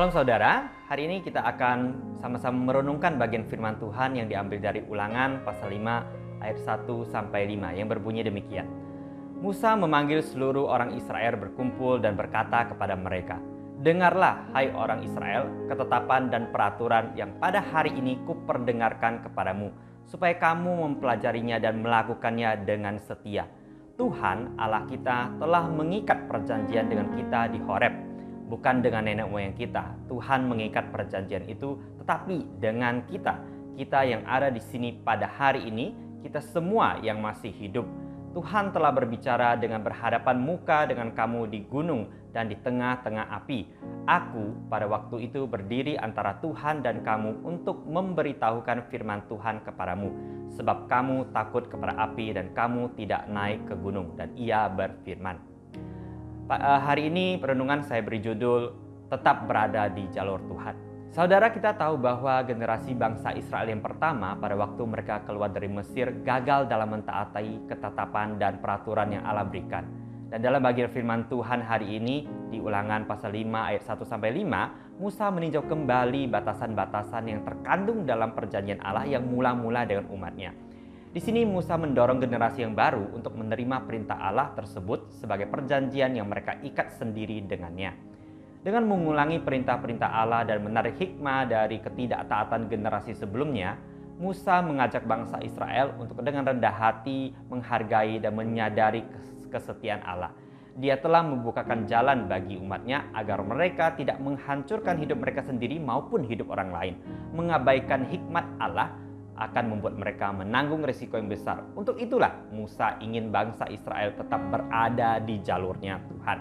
Salam saudara, hari ini kita akan sama-sama merenungkan bagian firman Tuhan yang diambil dari Ulangan pasal 5 ayat 1 sampai 5 yang berbunyi demikian. Musa memanggil seluruh orang Israel berkumpul dan berkata kepada mereka, "Dengarlah, hai orang Israel, ketetapan dan peraturan yang pada hari ini kuperdengarkan kepadamu, supaya kamu mempelajarinya dan melakukannya dengan setia. Tuhan Allah kita telah mengikat perjanjian dengan kita di Horeb, bukan dengan nenek moyang kita. Tuhan mengikat perjanjian itu, tetapi dengan kita yang ada di sini pada hari ini, kita semua yang masih hidup. Tuhan telah berbicara dengan berhadapan muka dengan kamu di gunung dan di tengah-tengah api. Aku pada waktu itu berdiri antara Tuhan dan kamu untuk memberitahukan firman Tuhan kepadamu, sebab kamu takut kepada api dan kamu tidak naik ke gunung." Dan ia berfirman. Hari ini perenungan saya beri judul "Tetap Berada di Jalur Tuhan". Saudara, kita tahu bahwa generasi bangsa Israel yang pertama pada waktu mereka keluar dari Mesir gagal dalam mentaati ketetapan dan peraturan yang Allah berikan. Dan dalam bagian firman Tuhan hari ini di Ulangan pasal 5 ayat 1 sampai 5, Musa meninjau kembali batasan-batasan yang terkandung dalam perjanjian Allah yang mula-mula dengan umatnya. Di sini Musa mendorong generasi yang baru untuk menerima perintah Allah tersebut sebagai perjanjian yang mereka ikat sendiri dengannya. Dengan mengulangi perintah-perintah Allah dan menarik hikmah dari ketidaktaatan generasi sebelumnya, Musa mengajak bangsa Israel untuk dengan rendah hati menghargai dan menyadari kesetiaan Allah. Dia telah membukakan jalan bagi umatnya agar mereka tidak menghancurkan hidup mereka sendiri maupun hidup orang lain. Mengabaikan hikmat Allah akan membuat mereka menanggung risiko yang besar. Untuk itulah Musa ingin bangsa Israel tetap berada di jalurnya Tuhan.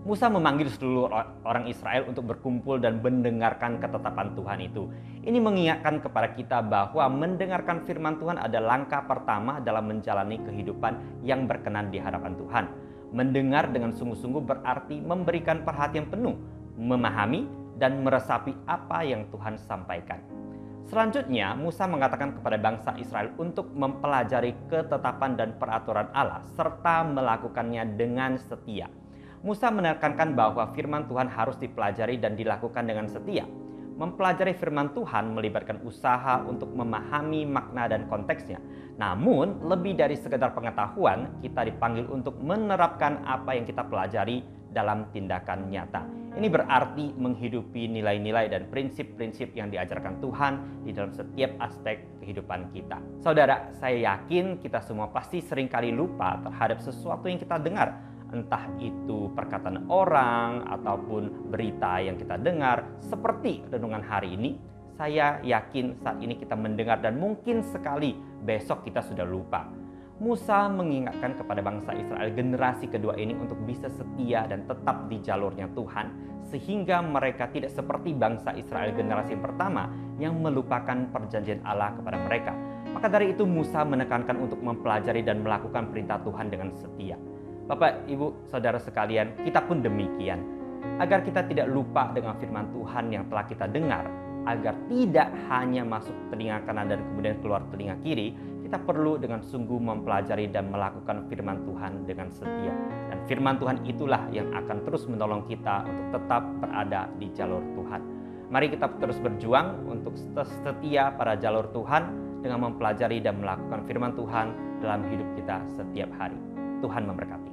Musa memanggil seluruh orang Israel untuk berkumpul dan mendengarkan ketetapan Tuhan itu. Ini mengingatkan kepada kita bahwa mendengarkan firman Tuhan adalah langkah pertama dalam menjalani kehidupan yang berkenan di hadapan Tuhan. Mendengar dengan sungguh-sungguh berarti memberikan perhatian penuh, memahami dan meresapi apa yang Tuhan sampaikan. Selanjutnya, Musa mengatakan kepada bangsa Israel untuk mempelajari ketetapan dan peraturan Allah serta melakukannya dengan setia. Musa menekankan bahwa firman Tuhan harus dipelajari dan dilakukan dengan setia. Mempelajari firman Tuhan melibatkan usaha untuk memahami makna dan konteksnya. Namun, lebih dari sekedar pengetahuan, kita dipanggil untuk menerapkan apa yang kita pelajari dalam tindakan nyata. Ini berarti menghidupi nilai-nilai dan prinsip-prinsip yang diajarkan Tuhan di dalam setiap aspek kehidupan kita. Saudara, saya yakin kita semua pasti seringkali lupa terhadap sesuatu yang kita dengar. Entah itu perkataan orang ataupun berita yang kita dengar. Seperti renungan hari ini, saya yakin saat ini kita mendengar dan mungkin sekali besok kita sudah lupa. Musa mengingatkan kepada bangsa Israel generasi kedua ini untuk bisa setia dan tetap di jalurnya Tuhan, sehingga mereka tidak seperti bangsa Israel generasi yang pertama yang melupakan perjanjian Allah kepada mereka. Maka dari itu Musa menekankan untuk mempelajari dan melakukan perintah Tuhan dengan setia. Bapak, Ibu, Saudara sekalian, kita pun demikian. Agar kita tidak lupa dengan firman Tuhan yang telah kita dengar, agar tidak hanya masuk telinga kanan dan kemudian keluar telinga kiri, kita perlu dengan sungguh mempelajari dan melakukan firman Tuhan dengan setia. Dan firman Tuhan itulah yang akan terus menolong kita untuk tetap berada di jalur Tuhan. Mari kita terus berjuang untuk setia pada jalur Tuhan dengan mempelajari dan melakukan firman Tuhan dalam hidup kita setiap hari. Tuhan memberkati.